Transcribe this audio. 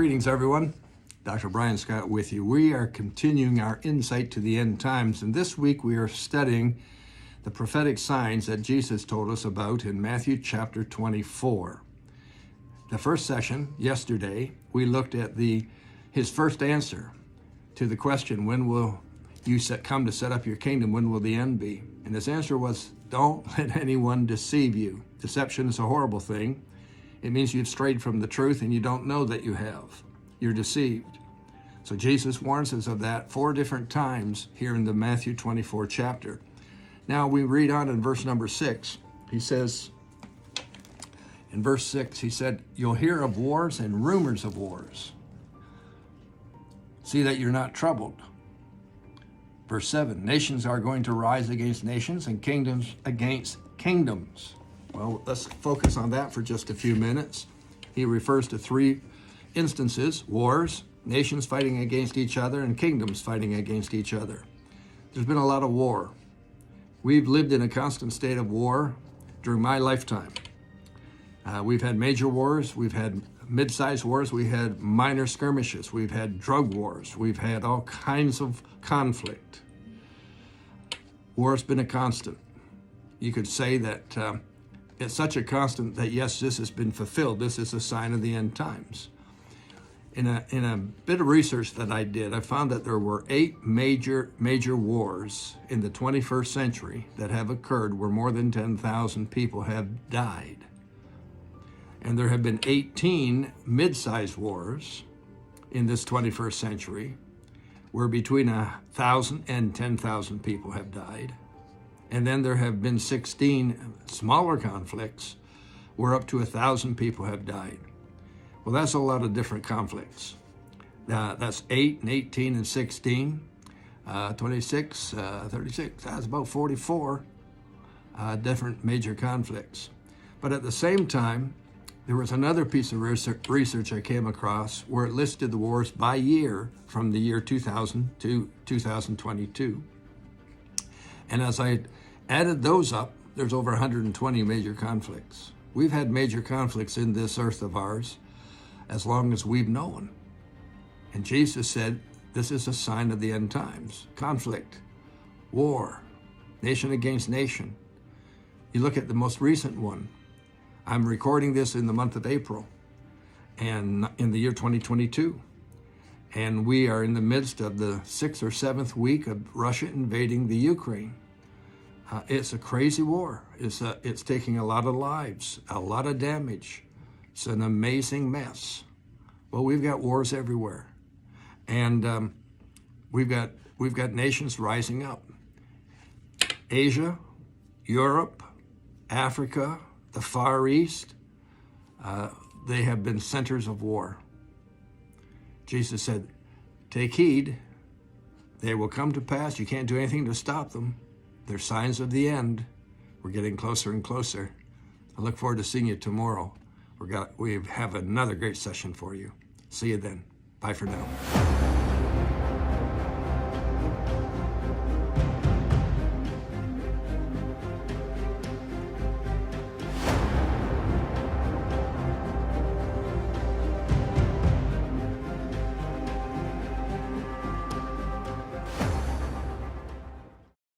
Greetings, everyone. Dr. Brian Scott with you. We are continuing our insight to the end times, and this week we are studying the prophetic signs that Jesus told us about in Matthew chapter 24. The first session, yesterday, we looked at his first answer to the question, when will you come to set up your kingdom? When will the end be? And his answer was, don't let anyone deceive you. Deception is a horrible thing. It means you've strayed from the truth and you don't know that you have. You're deceived. So Jesus warns us of that 4 different times here in the Matthew 24 chapter. Now we read on in verse number 6. He says, in verse 6, he said, you'll hear of wars and rumors of wars. See that you're not troubled. Verse 7, nations are going to rise against nations and kingdoms against kingdoms. Well, let's focus on that for just a few minutes. He refers to 3 instances: wars, nations fighting against each other, and kingdoms fighting against each other. There's been a lot of war. We've lived in a constant state of war during my lifetime. We've had major wars, we've had mid-sized wars, we had minor skirmishes, we've had drug wars, we've had all kinds of conflict. War's been a constant. You could say that it's such a constant that, yes, this has been fulfilled. This is a sign of the end times. In a bit of research that I did, I found that there were 8 major wars in the 21st century that have occurred where more than 10,000 people have died. And there have been 18 mid-sized wars in this 21st century where between 1,000 and 10,000 people have died. And then there have been 16 smaller conflicts where up to 1,000 people have died. Well, that's a lot of different conflicts. That's 8 and 18 and 16, 26, 36. That's about 44 different major conflicts. But at the same time, there was another piece of research I came across where it listed the wars by year from the year 2000 to 2022. And as I added those up, there's over 120 major conflicts. We've had major conflicts in this earth of ours as long as we've known. And Jesus said, this is a sign of the end times. Conflict, war, nation against nation. You look at the most recent one. I'm recording this in the month of April and in the year 2022. And we are in the midst of the 6th or 7th week of Russia invading the Ukraine. It's a crazy war. It's taking a lot of lives, a lot of damage. It's an amazing mess. Well, we've got wars everywhere, and we've got nations rising up. Asia, Europe, Africa, the Far East, they have been centers of war. Jesus said, take heed. They will come to pass. You can't do anything to stop them. They're signs of the end. We're getting closer and closer. I look forward to seeing you tomorrow. We have another great session for you. See you then. Bye for now.